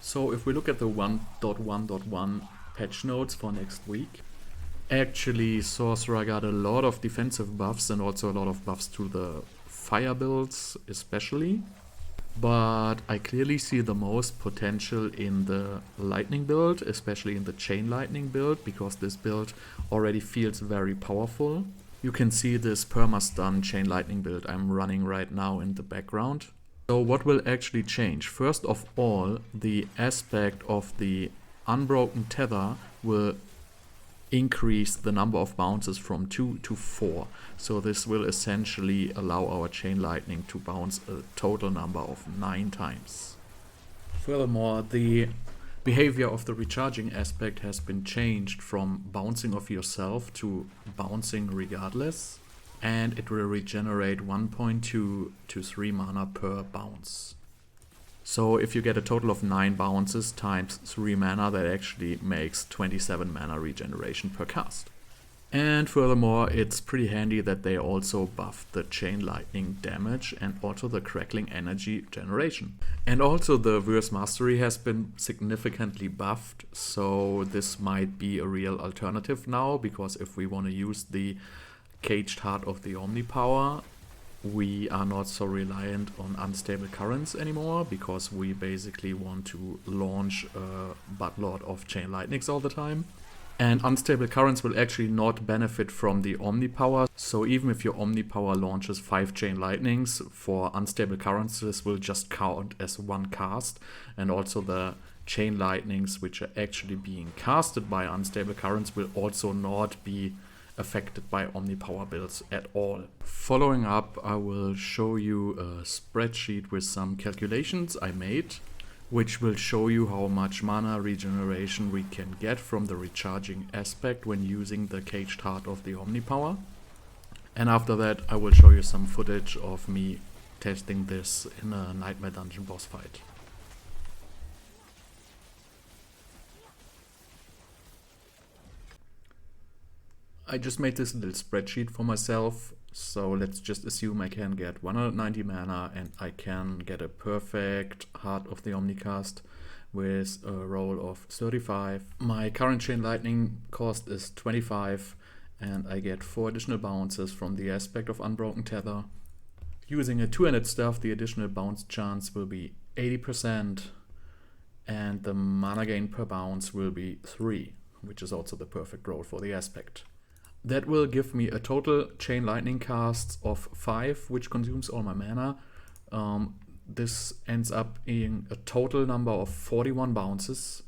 So if we look at the 1.1.1 patch notes for next week, actually Sorcerer got a lot of defensive buffs and also a lot of buffs to the fire builds especially. But I clearly see the most potential in the lightning build, especially in the chain lightning build, because this build already feels very powerful. You can see this perma-stun chain lightning build I'm running right now in the background. So what will actually change? First of all, the aspect of the unbroken tether will increase the number of bounces from 2 to 4. So this will essentially allow our chain lightning to bounce a total number of 9 times. Furthermore, the behavior of the recharging aspect has been changed from bouncing off yourself to bouncing regardless, and it will regenerate 1.2 to 3 mana per bounce. So if you get a total of 9 bounces times 3 mana, that actually makes 27 mana regeneration per cast. And furthermore, it's pretty handy that they also buffed the chain lightning damage and also the crackling energy generation. And also the verse mastery has been significantly buffed, so this might be a real alternative now, because if we want to use the Caged Heart of the Omnipower, we are not so reliant on unstable currents anymore, because we basically want to launch a buttload of chain lightnings all the time. And unstable currents will actually not benefit from the Omnipower, so even if your Omnipower launches 5 chain lightnings, for unstable currents this will just count as 1 cast, and also the chain lightnings which are actually being casted by unstable currents will also not be affected by Omnipower builds at all. Following up, I will show you a spreadsheet with some calculations I made, which will show you how much mana regeneration we can get from the recharging aspect when using the Caged Heart of the Omnipower. And after that, I will show you some footage of me testing this in a Nightmare Dungeon boss fight. I just made this little spreadsheet for myself, so let's just assume I can get 190 mana and I can get a perfect Heart of the Omnicast with a roll of 35. My current chain lightning cost is 25 and I get 4 additional bounces from the aspect of Unbroken Tether. Using a 2-handed staff, the additional bounce chance will be 80% and the mana gain per bounce will be 3, which is also the perfect roll for the aspect. That will give me a total chain lightning casts of 5, which consumes all my mana. This ends up in a total number of 41 bounces,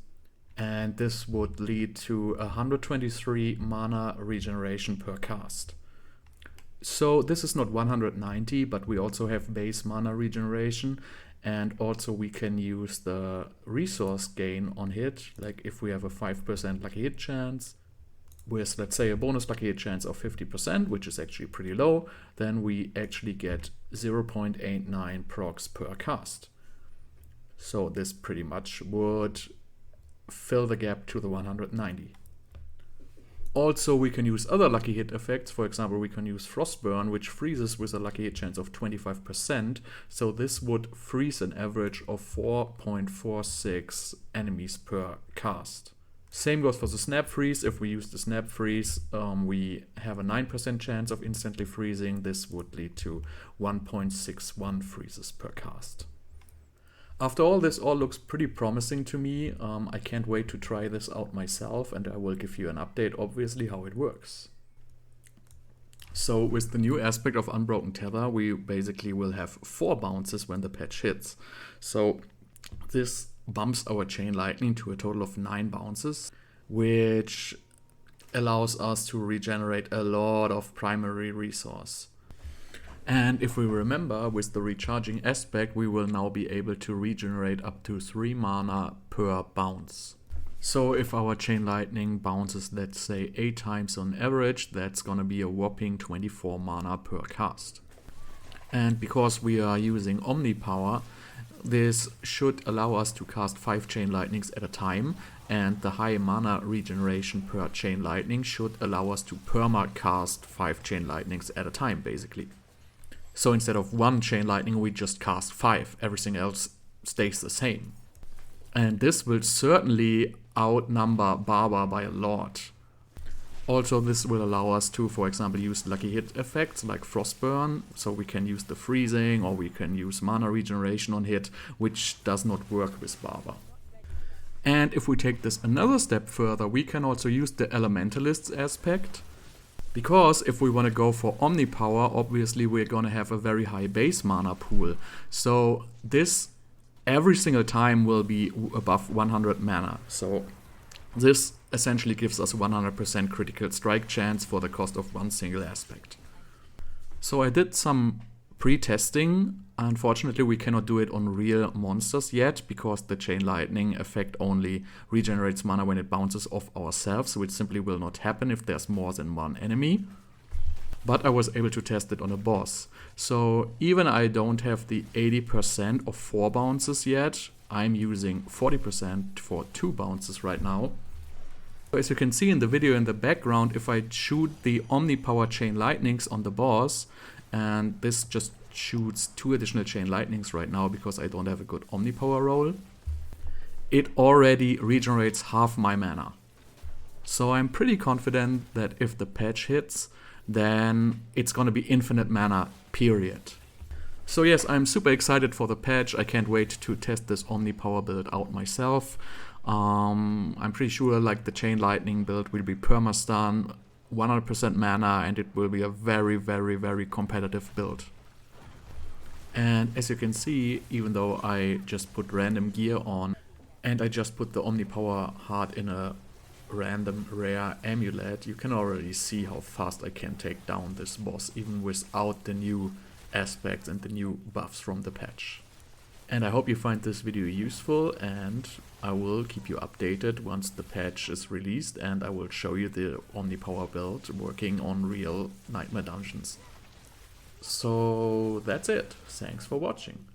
and this would lead to 123 mana regeneration per cast. So this is not 190, but we also have base mana regeneration, and also we can use the resource gain on hit, like if we have a 5% lucky hit chance, with, let's say, a bonus lucky hit chance of 50%, which is actually pretty low, then we actually get 0.89 procs per cast. So this pretty much would fill the gap to the 190. Also, we can use other lucky hit effects. For example, we can use Frostburn, which freezes with a lucky hit chance of 25%. So this would freeze an average of 4.46 enemies per cast. Same goes for the Snap Freeze. If we use the Snap Freeze, we have a 9% chance of instantly freezing. This would lead to 1.61 freezes per cast. After all, this all looks pretty promising to me. I can't wait to try this out myself, and I will give you an update, obviously, how it works. So with the new aspect of Unbroken Tether, we basically will have 4 bounces when the patch hits. So this bumps our chain lightning to a total of 9 bounces, which allows us to regenerate a lot of primary resource. And if we remember, with the recharging aspect, we will now be able to regenerate up to 3 mana per bounce. So if our chain lightning bounces, let's say 8 times on average, that's gonna be a whopping 24 mana per cast. And because we are using Omnipower, this should allow us to cast 5 chain lightnings at a time, and the high mana regeneration per chain lightning should allow us to perma-cast 5 chain lightnings at a time, basically. So instead of 1 chain lightning, we just cast 5. Everything else stays the same. And this will certainly outnumber Barbar by a lot. Also, this will allow us to, for example, use lucky hit effects like Frostburn, so we can use the freezing or we can use mana regeneration on hit, which does not work with Barbar. And if we take this another step further, we can also use the Elementalists aspect, because if we want to go for Omnipower, obviously we're going to have a very high base mana pool. So this every single time will be above 100 mana. So this essentially gives us 100% critical strike chance for the cost of one single aspect. So I did some pre-testing. Unfortunately, we cannot do it on real monsters yet, because the Chain Lightning effect only regenerates mana when it bounces off ourselves, which simply will not happen if there's more than one enemy. But I was able to test it on a boss. So even I don't have the 80% of 4 bounces yet, I'm using 40% for 2 bounces right now. As you can see in the video in the background, if I shoot the Omnipower Chain Lightnings on the boss, and this just shoots 2 additional Chain Lightnings right now because I don't have a good Omnipower roll, it already regenerates half my mana. So I'm pretty confident that if the patch hits, then it's gonna be infinite mana, period. So yes, I'm super excited for the patch. I can't wait to test this Omnipower build out myself. I'm pretty sure like the Chain Lightning build will be perma-stun, 100% mana, and it will be a very, very, very competitive build. And as you can see, even though I just put random gear on and I just put the Omnipower heart in a random rare amulet, you can already see how fast I can take down this boss even without the new aspects and the new buffs from the patch. And I hope you find this video useful, and I will keep you updated once the patch is released, and I will show you the Omnipower build working on real Nightmare dungeons. So that's it. Thanks for watching.